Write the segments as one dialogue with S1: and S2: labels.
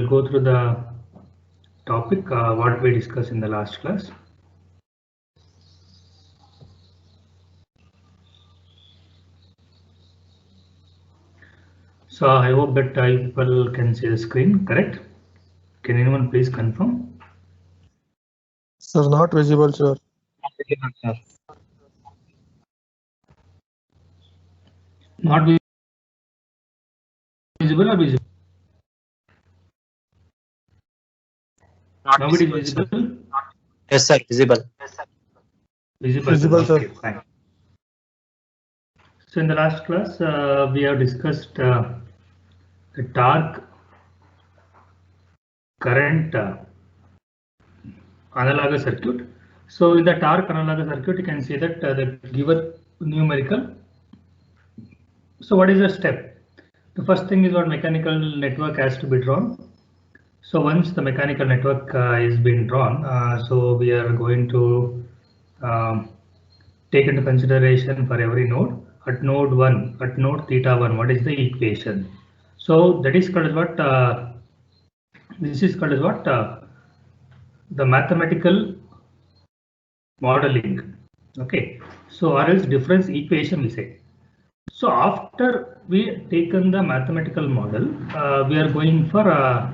S1: go through the topic what we discussed in the last class. So I hope that people can see the screen, correct? Can anyone please confirm?
S2: Sir, not visible, sir.
S1: Not visible or visible? Nobody is visible?
S3: Yes, sir, visible.
S2: Visible,
S1: okay,
S2: sir.
S1: fine. So in the last class, we have discussed the torque, current, analogous circuit. So in the torque analogous circuit, you can see that the given numerical. So what is the step? The first thing is what mechanical network has to be drawn. So once the mechanical network is being drawn, so we are going to take into consideration for every node. At node 1, at node theta 1, what is the equation? So that is called as what? This is called as what? The mathematical modeling. Okay. So or else difference equation we say. So after we taken the mathematical model, we are going for a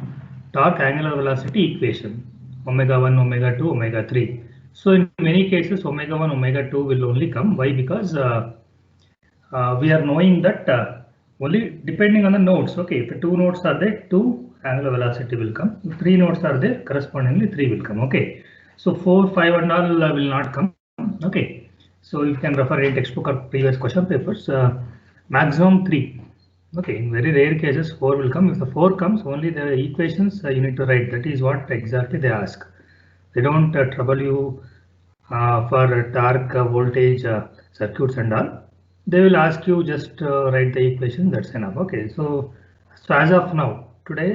S1: torque angular velocity equation, omega 1, omega 2, omega 3. So in many cases, omega 1, omega 2 will only come. Why? Because we are knowing that only depending on the nodes. Okay, if the two nodes are there, 2 angular velocity will come. If 3 nodes are there, correspondingly 3 will come. Okay, so 4, 5 and all will not come. Okay, so you can refer in textbook or previous question papers. Maximum 3. Okay, in very rare cases 4 will come. If the 4 comes, only the equations you need to write. That is what exactly they ask. They don't trouble you for torque, voltage, circuits and all. They will ask you just write the equation. That's enough. Okay, so as of now, today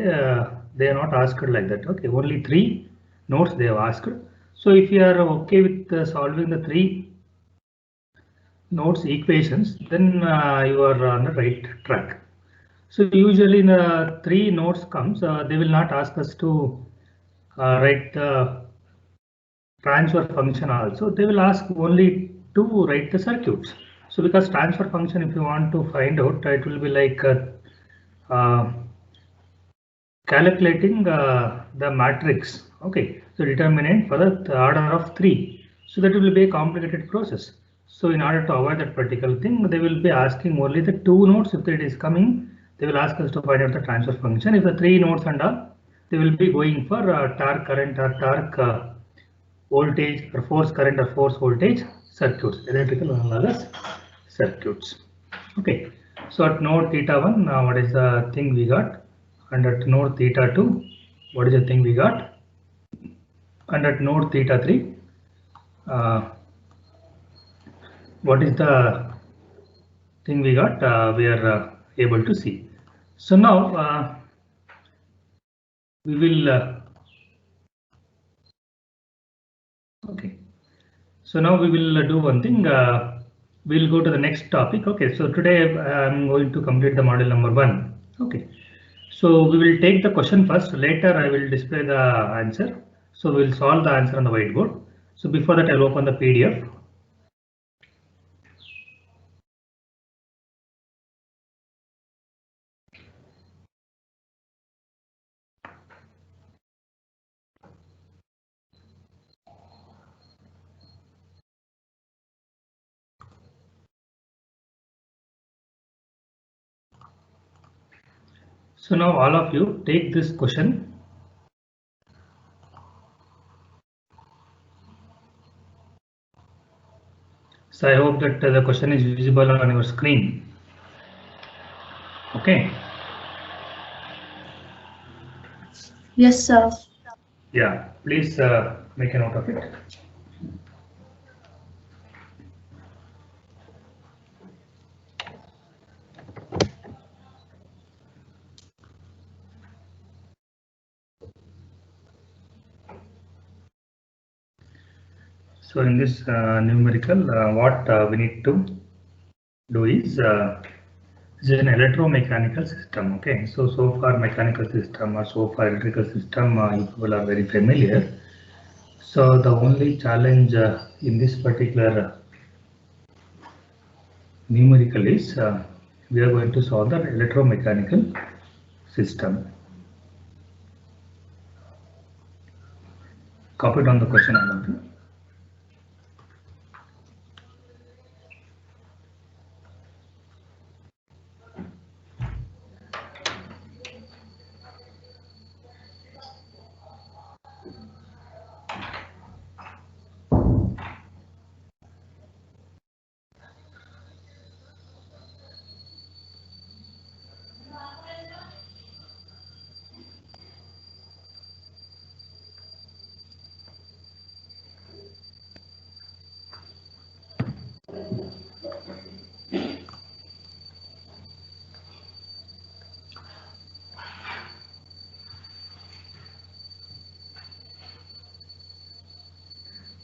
S1: they are not asked like that. Okay, only 3 nodes they have asked. So if you are okay with solving the 3 nodes equations, then you are on the right track. So usually in 3 nodes comes, they will not ask us to write the transfer function also. They will ask only to write the circuits. So because transfer function, if you want to find out, it will be like calculating the matrix. Okay, so determinant for the order of 3. So that will be a complicated process. So in order to avoid that particular thing, they will be asking only the 2 nodes. If it is coming, they will ask us to find out the transfer function. If the 3 nodes and all, they will be going for torque current or torque voltage or force current or force voltage circuits, electrical analogous circuits. Okay, so at node theta 1, what is the thing we got? And at node theta 2, what is the thing we got? And at node theta 3, what is the thing we got? We are able to see. So now we will okay. So now we will do one thing. We'll go to the next topic. Okay, so today I'm going to complete the model number 1. Okay, so we will take the question first. Later I will display the answer. So we'll solve the answer on the whiteboard. So before that I'll open the PDF. So now all of you take this question. So I hope that the question is visible on your screen. Okay.
S4: Yes, sir.
S1: Yeah, please make a note of it. So in this numerical, what we need to do is This is an electromechanical system. Okay, so far mechanical system or so far electrical system, you people are very familiar. So the only challenge in this particular numerical is we are going to solve the electromechanical system. Copy down the question, all of you.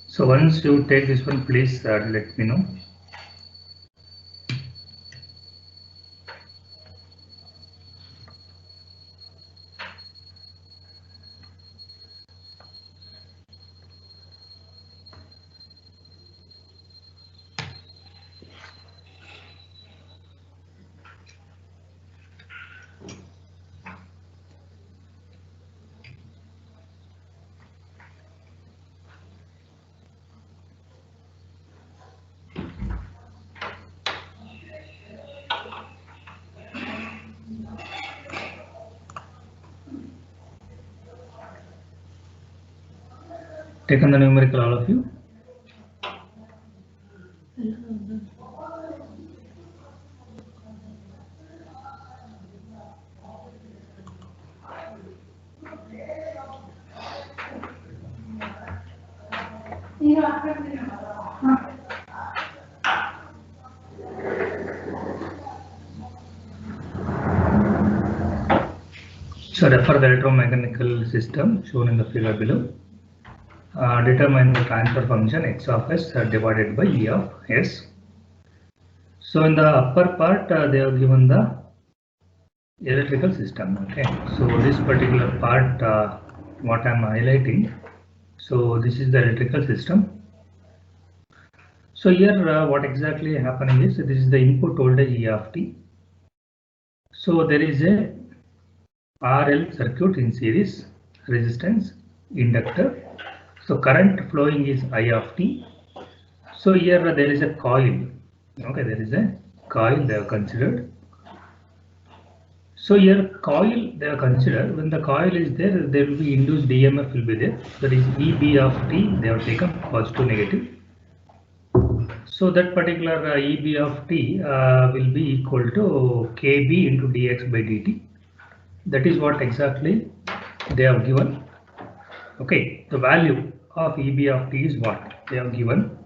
S1: So once you take this one, please let me know. Taken the numerical, all of you. So refer the electromechanical system shown in the figure below. Determine the transfer function x of s divided by e of s. So in the upper part, they have given the electrical system. Okay, so this particular part, what I am highlighting. So this is the electrical system. So here, what exactly happening is this is the input voltage E of t. So there is a RL circuit in series, resistance, inductor. So current flowing is I of t. So here there is a coil. Okay, there is a coil they have considered. So here coil they have considered. When the coil is there, there will be induced EMF will be there. That is EB of t. They have taken positive, negative. So that particular EB of t will be equal to KB into dx by dt. That is what exactly they have given. Okay, the value of EB of t is what they have given,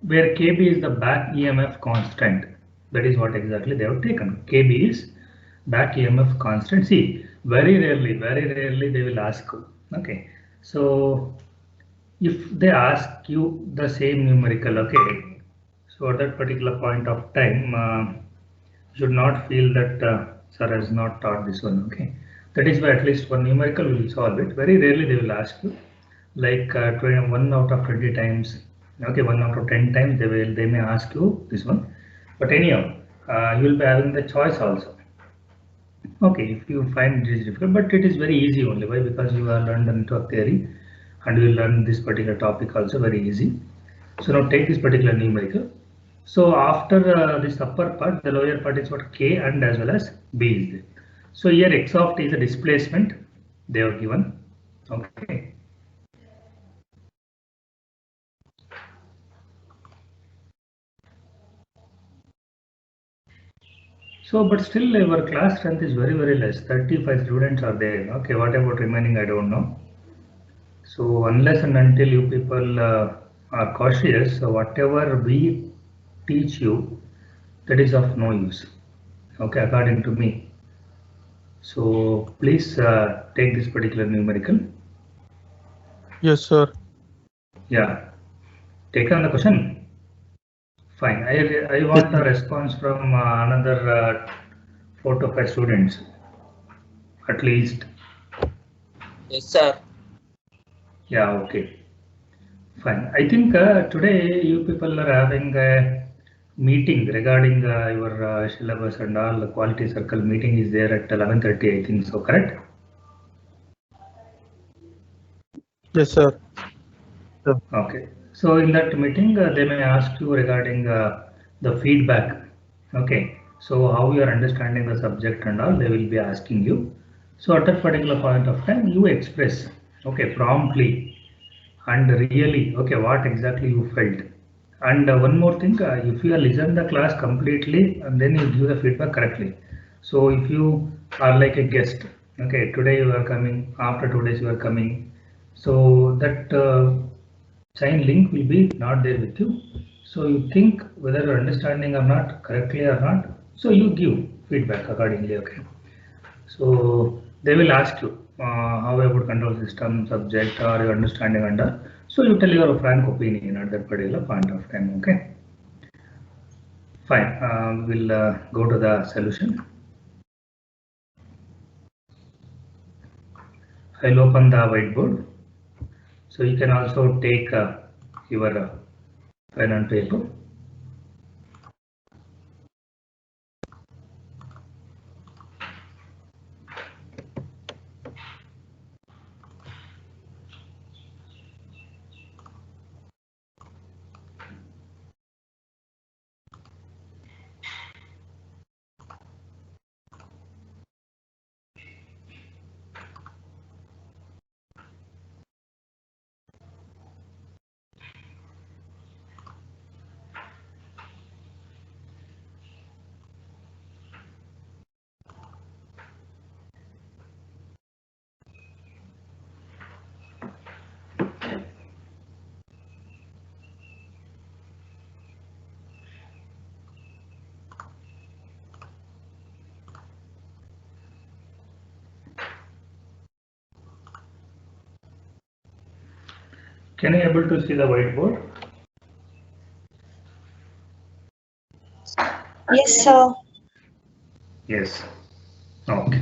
S1: where KB is the back EMF constant. That is what exactly they have taken. KB is back EMF constant. See, very rarely they will ask. Okay, so if they ask you the same numerical, okay, so at that particular point of time, you should not feel that sir has not taught this one. Okay, that is why at least one numerical will solve it. Very rarely they will ask you, like 1 out of 20 times. Okay, 1 out of 10 times they may ask you this one, but anyhow, you will be having the choice also. Okay, if you find it is difficult, but it is very easy only. Why? Because you have learned the network theory, and you will learn this particular topic also very easy. So now take this particular numerical. So after this upper part, the lower part is what K and as well as B is there. So here x of t is a displacement they have given. Okay. So, but still our class strength is very less. 35 students are there. Okay, what about remaining? I don't know. So unless and until you people are cautious, so whatever we teach you, that is of no use. Okay, according to me. So please take this particular numerical.
S2: Yes, sir.
S1: Yeah. Take on the question. Fine. I want a response from another 4 to 5 students, at least.
S3: Yes, sir.
S1: Yeah, okay. Fine. I think today you people are having a meeting regarding your syllabus and all. The quality circle meeting is there at 11:30. I think so. Correct?
S2: Yes, sir.
S1: Okay. So in that meeting, they may ask you regarding the feedback. Okay. So how you are understanding the subject and all, they will be asking you. So at that particular point of time, you express, okay, promptly and really, okay, what exactly you felt. And one more thing, if you listen the class completely and then you give the feedback correctly. So if you are like a guest, okay, today you are coming, after 2 days you are coming, so that chain link will be not there with you. So you think whether you're understanding or not correctly or not. So you give feedback accordingly. Okay. So they will ask you how about control system subject or your understanding under. So you tell your frank opinion at that particular point of time. Okay. Fine. We'll go to the solution. I'll open the whiteboard. So you can also take your pen and paper. Can you able to see the whiteboard?
S4: Yes, sir.
S1: Yes. Okay.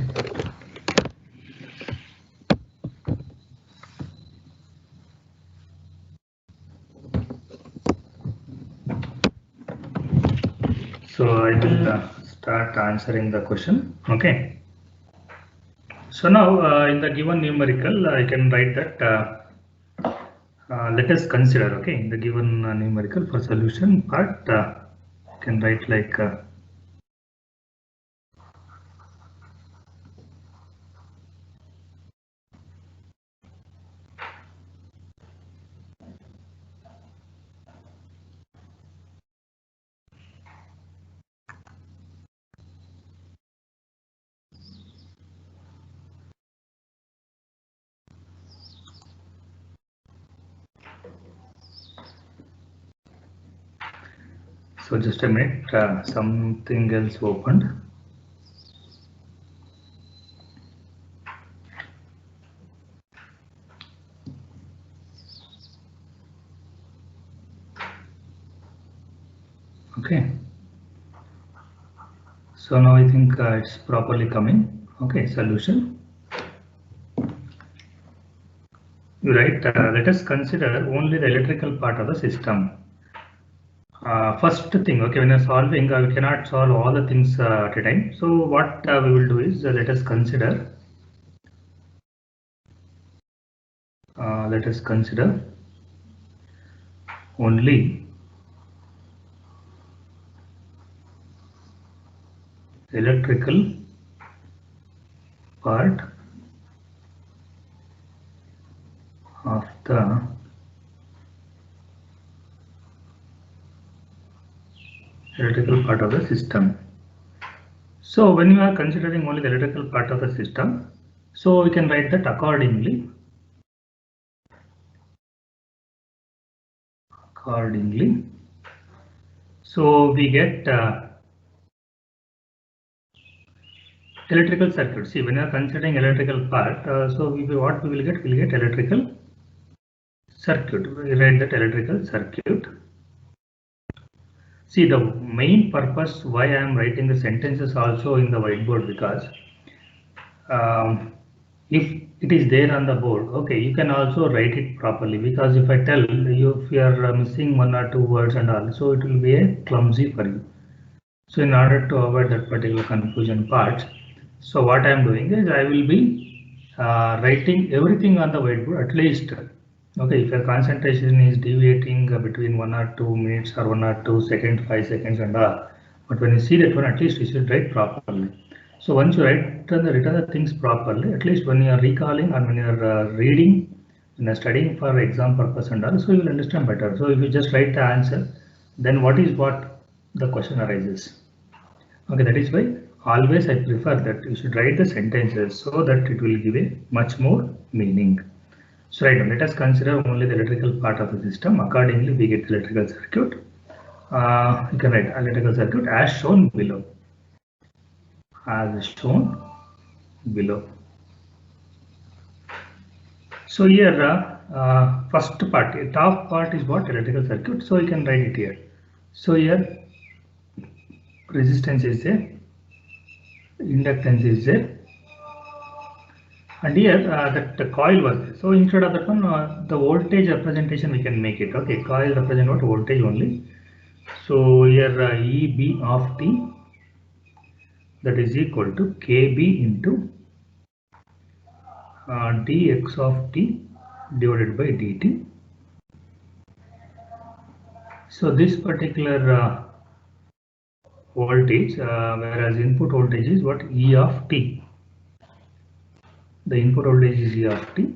S1: So I will start answering the question. Okay. So now in the given numerical, I can write that let us consider. Okay, in the given numerical for solution part, I can write like so just a minute, something else opened. Okay. So now I think it's properly coming. Okay, solution. Right. Let us consider only the electrical part of the system. First thing, okay, when you're solving, we cannot solve all the things at a time. So what we will do is let us consider only electrical part of the system. So when you are considering only the electrical part of the system, so we can write that accordingly. So we get electrical circuit. See, when you are considering electrical part, so what we will get? We will get electrical circuit. We write that electrical circuit. See, the main purpose why I am writing the sentences also in the whiteboard, because if it is there on the board, okay, you can also write it properly, because if I tell you if you are missing one or two words and all, so it will be a clumsy for you. So in order to avoid that particular confusion part, so what I am doing is I will be writing everything on the whiteboard at least. Okay, if your concentration is deviating between 1 or 2 minutes or 1 or 2 seconds, 5 seconds and all, but when you see that one, at least you should write properly. So once you written the things properly, at least when you are recalling and when you are reading, when you are studying for exam purpose and all, so you will understand better. So if you just write the answer, then what the question arises. Okay, that is why always I prefer that you should write the sentences so that it will give a much more meaning. So right now, let us consider only the electrical part of the system. Accordingly, we get the electrical circuit. You can write electrical circuit as shown below. As shown below. So here, first part, top part is what? Electrical circuit. So you can write it here. So here, resistance is there, inductance is there, and here that the coil was there. So instead of that one, the voltage representation we can make it. Okay, coil represent what? Voltage only. So here EB of T, that is equal to KB into dx of T divided by dt. So this particular voltage, whereas input voltage is what? E of T. The input voltage is E of T.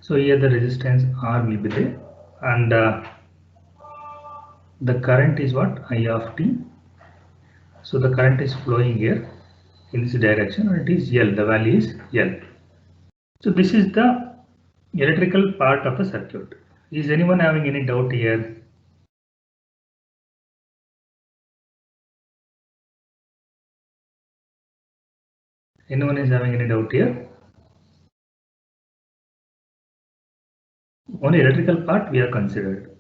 S1: So here the resistance R will be there, and the current is what? I of T. So the current is flowing here in this direction, and it is L. The value is L. So this is the electrical part of the circuit. Is anyone having any doubt here? Anyone is having any doubt here? Only electrical part we are considered.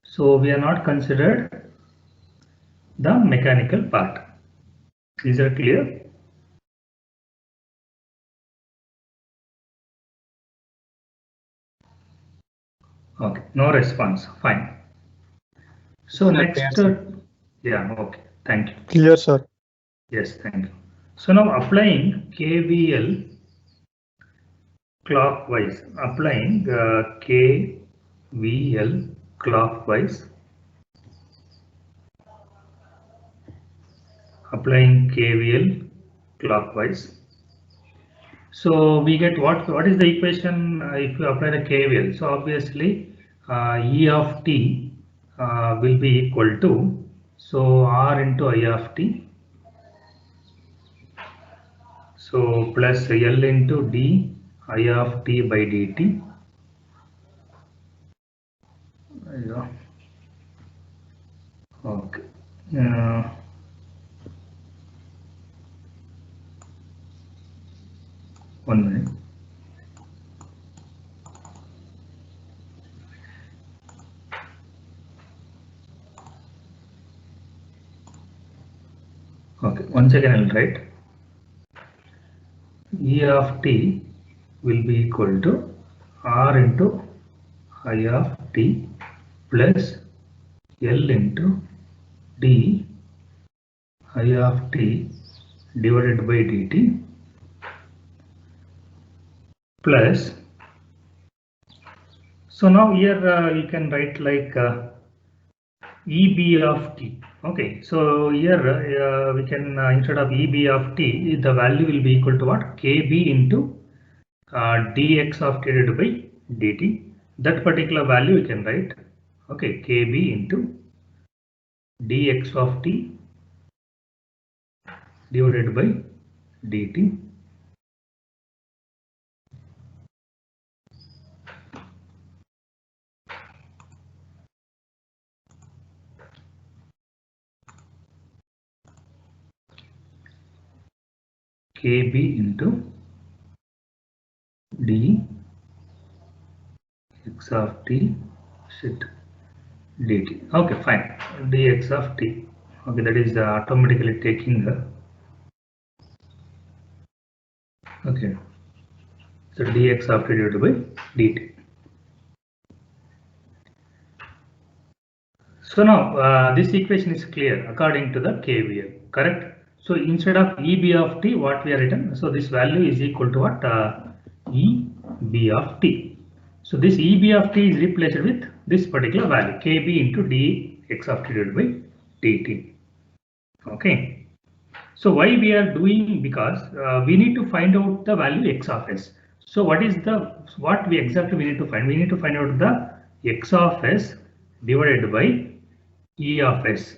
S1: So we are not considered the mechanical part. Is that clear? Okay, no response. Fine. So next, yeah, okay, thank you.
S2: Clear, sir.
S1: Yes, thank you. So now applying KVL clockwise, applying KVL clockwise, applying KVL clockwise. So we get what is the equation if you apply the KVL? So obviously E of T will be equal to, so R into I of T, so plus L into D I of T by dt. Yeah. Okay. One minute. Okay, once again I'll write E of T will be equal to R into I of T plus L into D I of T divided by dt plus, so now here you can write like EB of T. Okay, so here we can instead of EB of T, the value will be equal to what? KB into dx of T divided by dt. That particular value you can write. Okay, KB into dx of T divided by dt. KB into d x of T, shit, dt. Okay, fine. Dx of t. Okay, that is automatically taking the. Okay. So dx of t divided by dt. So now this equation is clear according to the KVL, correct? So instead of EB of t, what we are written? So this value is equal to what? EB of t. So this EB of t is replaced with this particular value KB into dx of t divided by dt. Okay. So why we are doing? Because we need to find out the value x of s. So what is the what we exactly we need to find? We need to find out the x of s divided by E of s.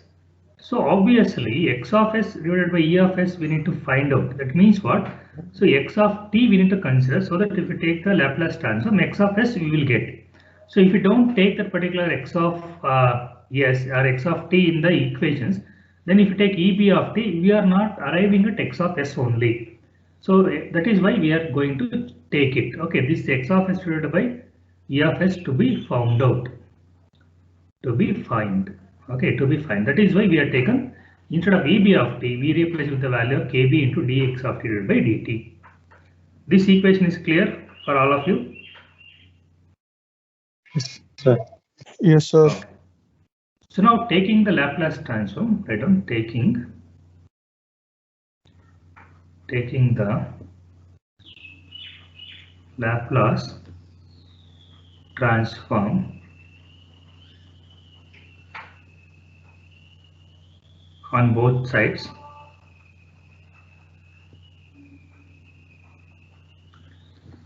S1: So obviously x of s divided by E of s we need to find out. That means what? So x of t we need to consider, so that if we take the Laplace transform x of s we will get. So if you don't take that particular x of s or x of t in the equations, then if you take EB of t, we are not arriving at x of s only. So that is why we are going to take it. Okay, this x of s divided by E of s to be found out. To be find. Okay, to be find. That is why we are taken instead of EB of t, we replace with the value of KB into dx of t divided by dt. This equation is clear for all of you?
S2: Sir. Yes, sir.
S1: Okay. So now taking the Laplace transform, write down taking the Laplace transform on both sides.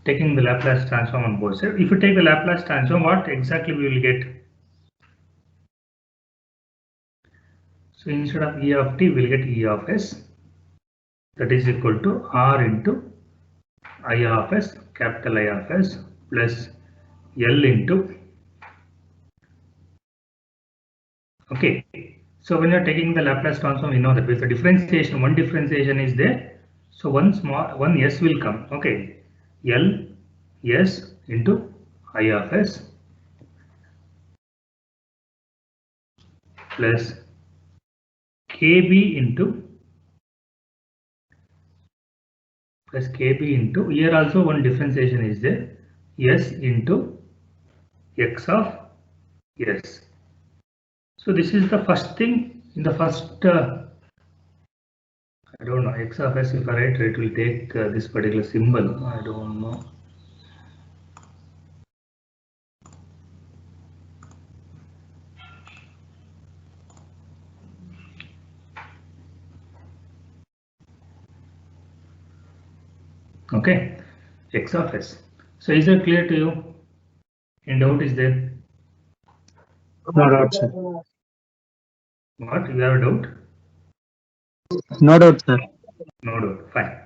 S1: Taking the Laplace transform on both sides. If you take the Laplace transform, what exactly we will get? So instead of E of t, we will get E of s. That is equal to R into I of s, capital I of s, plus L into. Okay. So when you are taking the Laplace transform, you know that with the differentiation, one differentiation is there. So one s will come. Okay. L s into I of s plus KB into here also one differentiation is there, s into x of s. So this is the first thing in the first I don't know, x of s, if I write it will take this particular symbol, I don't know. Okay, x of s. So is that clear to you? Any doubt is there?
S2: No doubt, sir.
S1: What? You have a doubt?
S2: No doubt, sir.
S1: No doubt. Fine.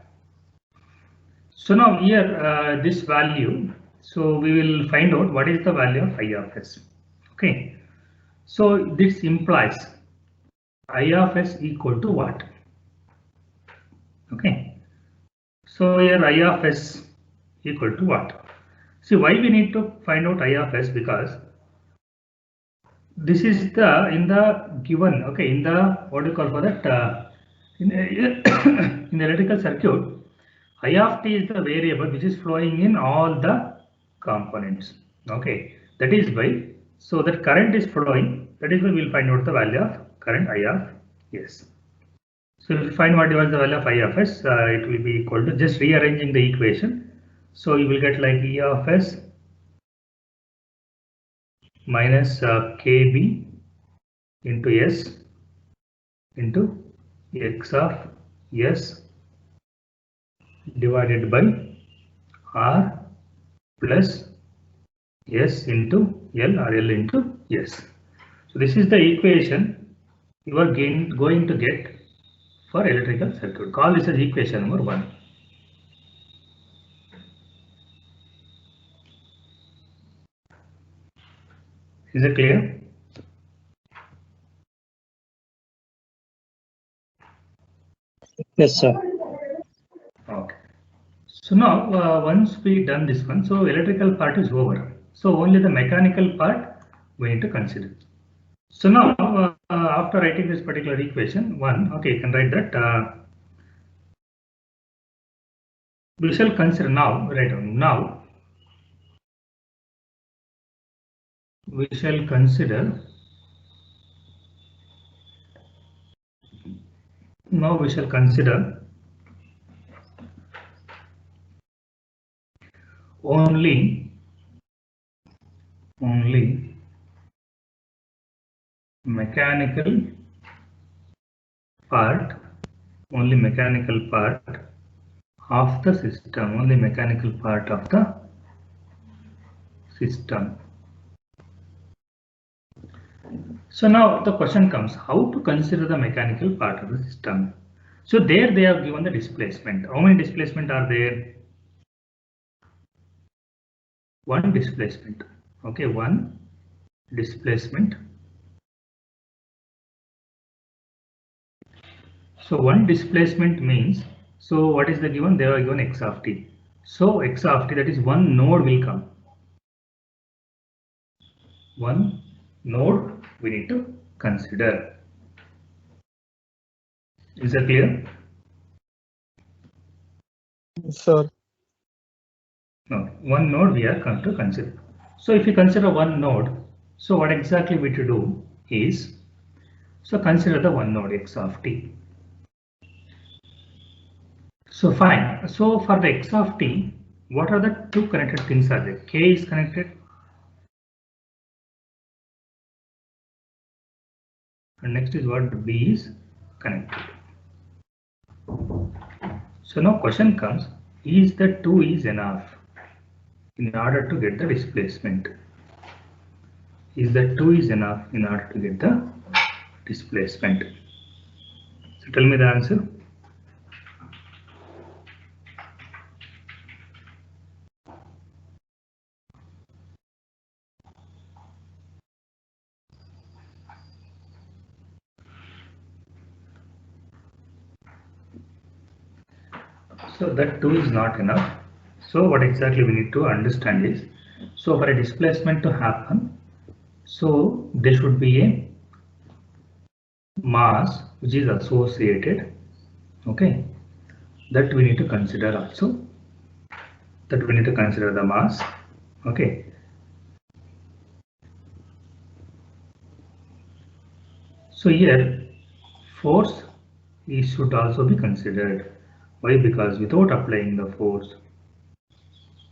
S1: So now here this value. So we will find out what is the value of I of s. Okay. So this implies I of s equal to what? Okay. So here I of s equal to what? See, why we need to find out I of s? Because this is the in the given, okay, in the what do you call for that in the electrical circuit, I of t is the variable which is flowing in all the components. Okay, that is why. So that current is flowing. That is why we will find out the value of current I of s. So if you find what was the value of I of s, it will be equal to just rearranging the equation. So you will get like E of s minus KB into s into x of s divided by R plus s into L or L into s. So this is the equation you are going to get for electrical circuit. Call this as equation number 1. Is it clear?
S2: Yes, sir.
S1: Okay. So now once we done this one, so electrical part is over. So only the mechanical part we need to consider. So now, after writing this particular equation, okay, you can write that. We shall consider now, right now, we shall consider, only mechanical part, of the system, only mechanical part of the system. So now the question comes, how to consider the mechanical part of the system? So there they have given the displacement. How many displacement are there? One displacement. Okay, one displacement. So one displacement means, so what is the given? They are given x of t. So x of t, that is one node will come. One node we need to consider. Is that clear?
S2: Sir.
S1: No, one node we are going to consider. So if you consider one node, so what exactly we to do is, so consider the one node x of t. So fine. So for the x of t, what are the two connected things are there? K is connected, and next is what? B is connected. So now question comes, is the 2 is enough in order to get the displacement? Is the 2 is enough in order to get the displacement? So tell me the answer. So that 2 is not enough. So what exactly we need to understand is, so for a displacement to happen, so there should be a mass which is associated, okay, that we need to consider also, that we need to consider the mass, okay. So here force should also be considered. Why? Because without applying the force,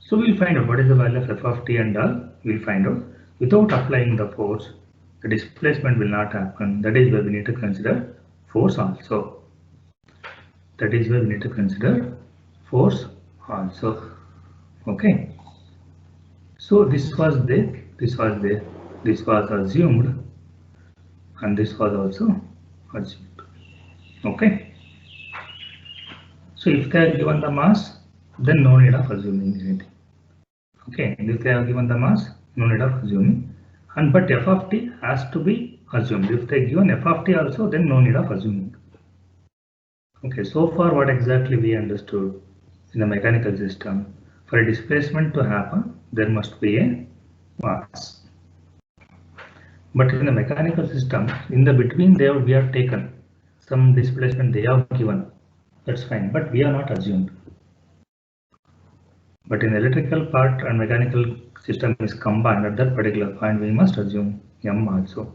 S1: so we'll find out what is the value of f of t and all, we'll find out. Without applying the force, the displacement will not happen. That is where we need to consider force also. That is where we need to consider force also. Okay. So this was there, this was there, this was assumed, and this was also assumed. Okay. So if they are given the mass, then no need of assuming anything. Okay, if they have given the mass, no need of assuming. And but f of t has to be assumed. If they given f of t also, then no need of assuming. Okay, so far what exactly we understood in the mechanical system, for a displacement to happen, there must be a mass. But in the mechanical system, in the between there we have taken some displacement they have given. That's fine, but we are not assumed. But in electrical part and mechanical system is combined, at that particular point we must assume m also.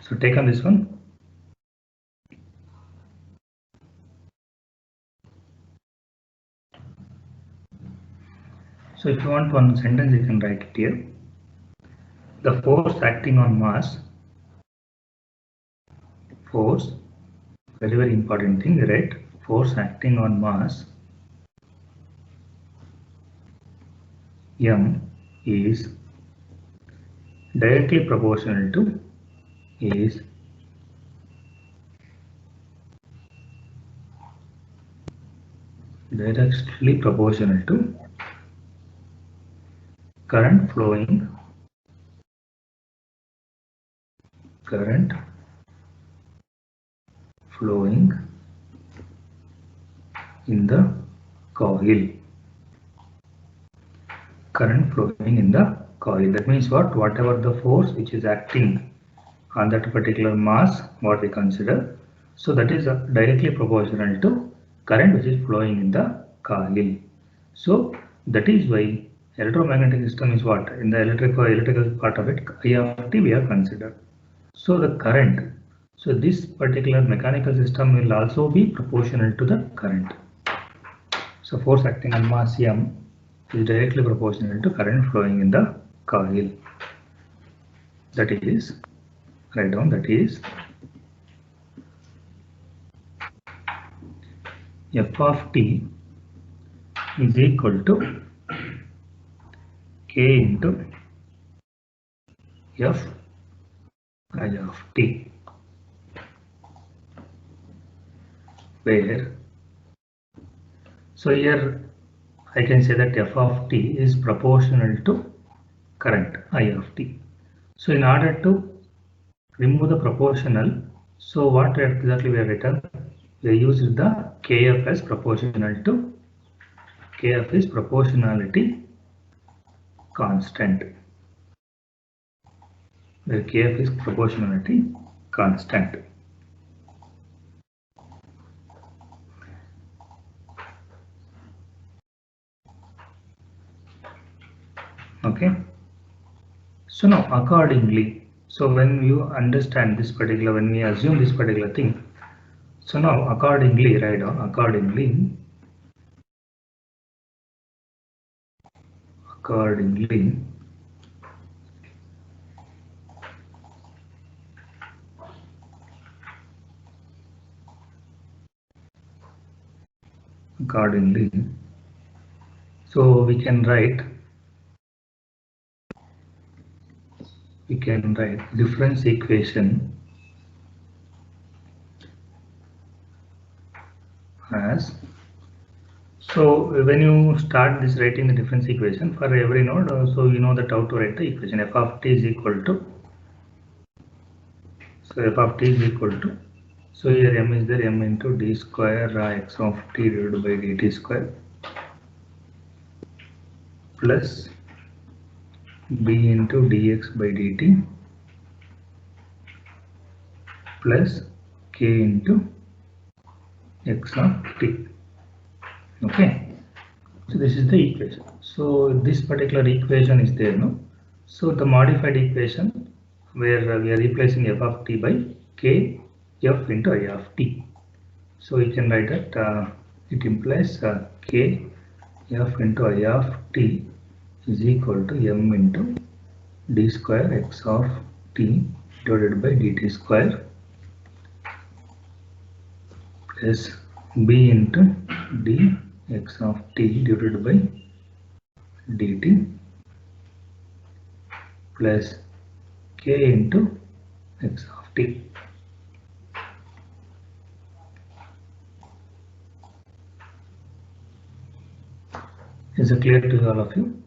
S1: So take on this one. So if you want one sentence, you can write it here. The force acting on mass, force, very important thing, right? Force acting on mass m is directly proportional to current flowing in the coil. Current flowing in the coil. That means what? Whatever the force which is acting on that particular mass, what we consider, so that is directly proportional to current which is flowing in the coil. So that is why electromagnetic system is what? In the electrical part of it, I of t we have considered. So the current, so this particular mechanical system will also be proportional to the current. So force acting on mass m is directly proportional to current flowing in the coil. That is, write down, that is f of t is equal to k into f I of t, where, so here I can say that f of t is proportional to current I of t. So in order to remove the proportional, so what exactly we have written? We used the kf as proportional to, kf is proportionality constant, where kf is proportionality constant. Okay. So now accordingly, so when you understand this particular, when we assume this particular thing, so now accordingly, write down accordingly, accordingly so we can write difference equation as, so when you start this writing the difference equation for every node, so you know that how to write the equation. F of t is equal to, so f of t is equal to, so here m is there, m into d square x of t divided by dt square plus b into dx by dt plus k into x of t. Okay, so this is the equation. So this particular equation is there, no? So the modified equation where we are replacing f of t by k f into I of t. So you can write that it implies k f into I of t is equal to m into d square x of t divided by dt square plus b into d x of t divided by dt plus k into x of t. Is it clear to all of you?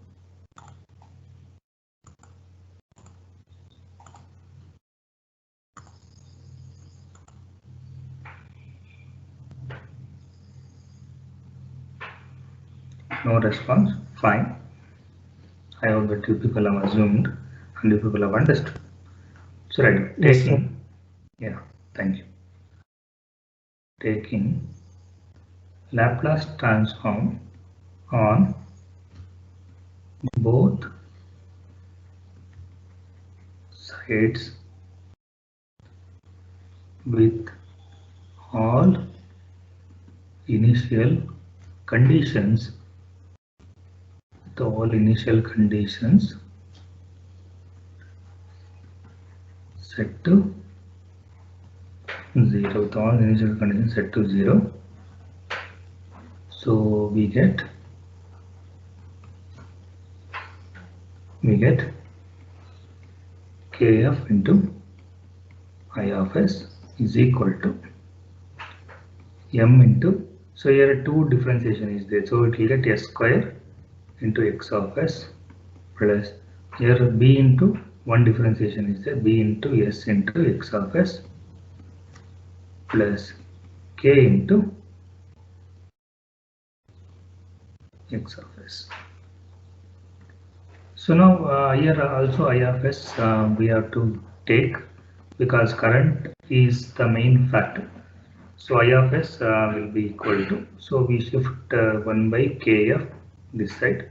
S1: No response? Fine. I hope that you people have assumed and you people have understood. So right,
S2: Yes,
S1: taking, yeah, thank you. Taking Laplace transform on both sides with all initial conditions, set to 0, with all initial conditions set to 0. So we get kf into I of s is equal to m into, so here two differentiation is there, so it will get s square into x of s plus here b into one differentiation is there, b into s into x of s plus k into x of s. So now here also I of s we have to take, because current is the main factor. So I of s will be equal to, so we shift 1 by kf this side,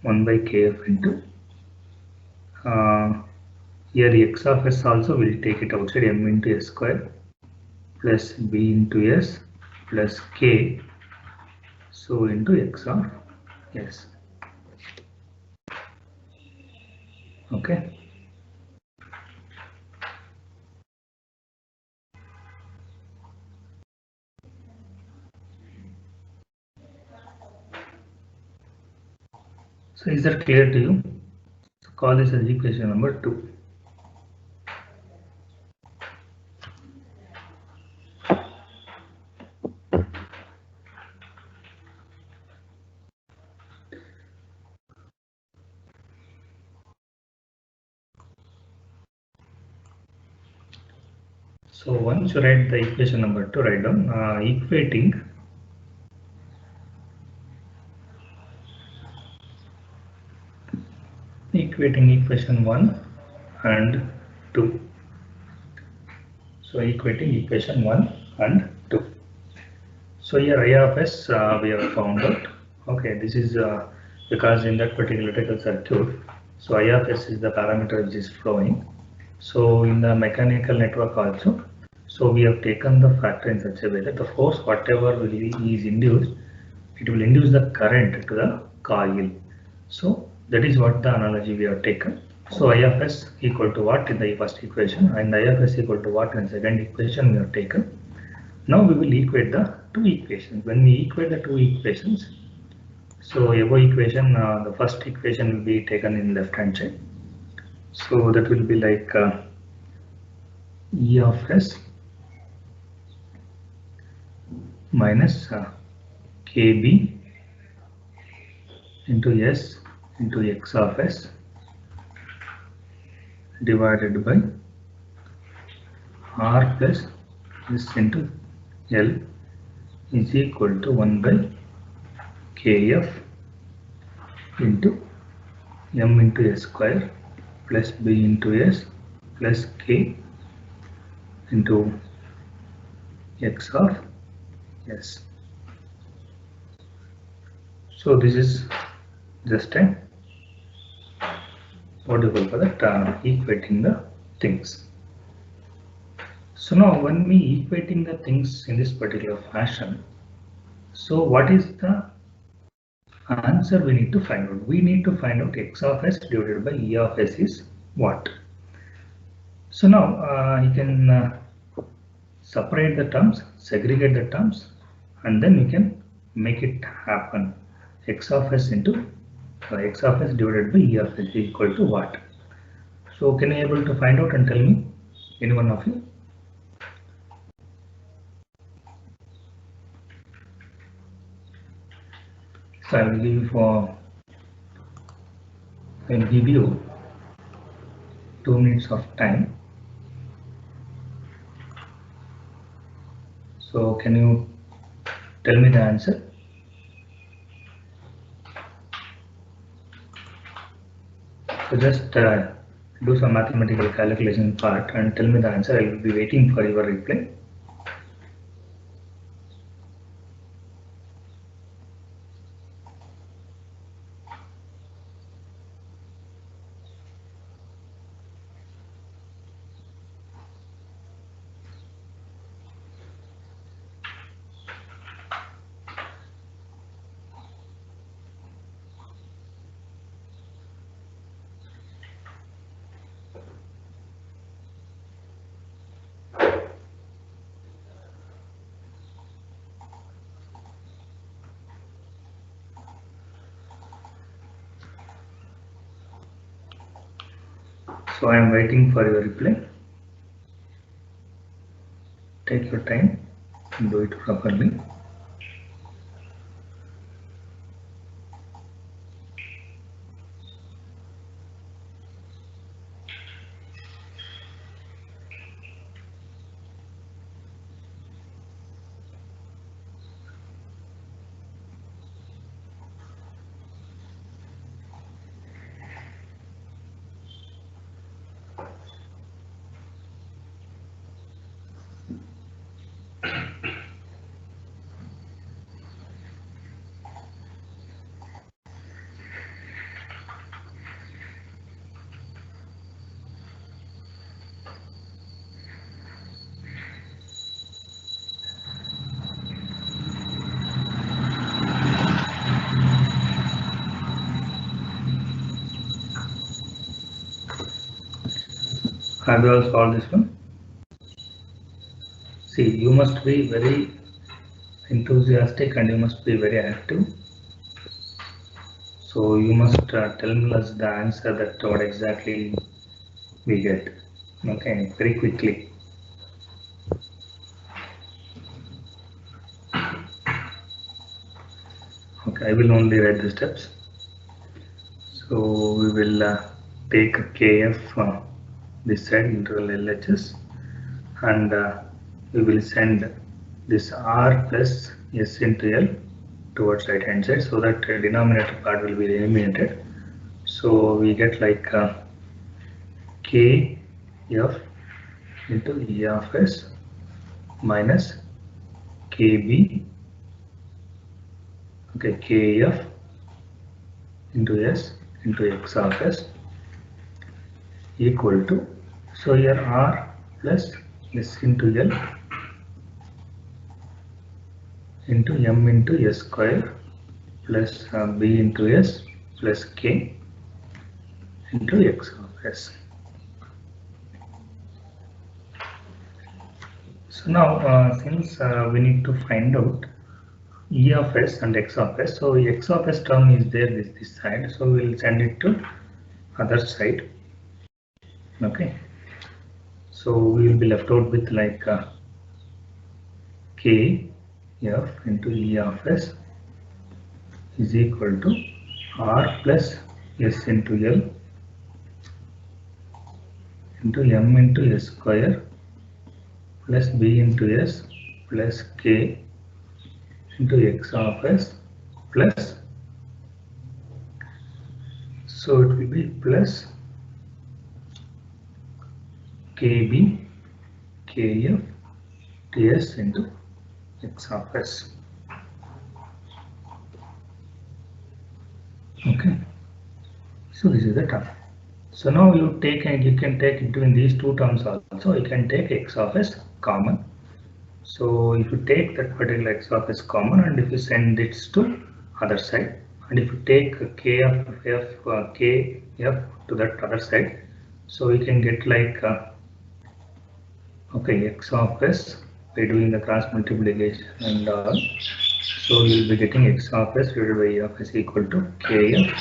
S1: 1 by kf into here x of s also will take it outside, m into s square plus b into s plus k, so into x of s. Okay. So is that clear to you? So call this as equation number 2. So once you write the equation number 2, write down equating equation 1 and 2. So equating equation 1 and 2. So here I of s we have found out. Okay, this is because in that particular electrical circuit, so I of s is the parameter which is flowing. So in the mechanical network also, so we have taken the factor in such a way that the force whatever is induced, it will induce the current to the coil. So that is what the analogy we have taken. So I of s equal to what in the first equation, and I of s equal to what in the second equation we have taken. Now we will equate the two equations. When we equate the two equations, so above equation, the first equation will be taken in left hand side. So that will be like E of s minus kb into s into x of s divided by r plus s into l is equal to 1 by kf into m into s square plus b into s plus k into x of s. So this is just a what do you call for that equating the things. So now when we equating the things in this particular fashion, so what is the answer we need to find out? We need to find out x of s divided by e of s is what. So now you can separate the terms, segregate the terms, and then we can make it happen. X of s into x of s divided by e of s is equal to what? So can you able to find out and tell me, any one of you? So I will give you 2 minutes of time. So can you tell me the answer? So just do some mathematical calculation part and tell me the answer. I will be waiting for your reply. So I am waiting for your reply. Take your time and do it properly. Have you all solved this one? See, you must be very enthusiastic and you must be very active. So you must tell us the answer that what exactly we get. Okay, very quickly. Okay, I will only write the steps. So we will take KF this side integral LHS, and we will send this R plus S into L towards right hand side, so that denominator part will be eliminated. So we get like KF into E of S minus KB, okay, KF into S into X of S equal to, so here R plus S into L into M into S square plus B into S plus K into X of S. So now since we need to find out E of S and X of S, so X of S term is there this side, so we will send it to other side. Okay, so we will be left out with like K F into E of S is equal to R plus S into L into M into S square plus B into S plus K into X of S plus, so it will be plus KB KF TS into X of S. Okay, so this is the term. So now you take, and you can take between these two terms also, you can take X of S common. So if you take that particular X of S common, and if you send it to other side, and if you take KF to that other side, so you can get like okay, X of S by doing the cross multiplication and all. So you will be getting X of S divided by E of S equal to KF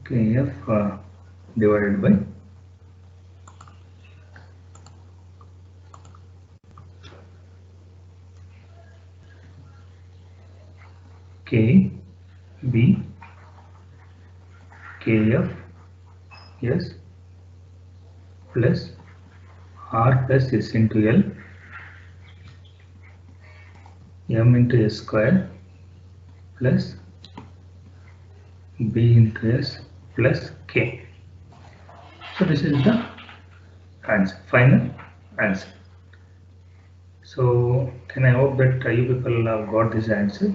S1: KF divided by K B KF S plus R plus S into L M into S square plus B into S plus K. So this is the answer, final answer. So can I hope that you people have got this answer.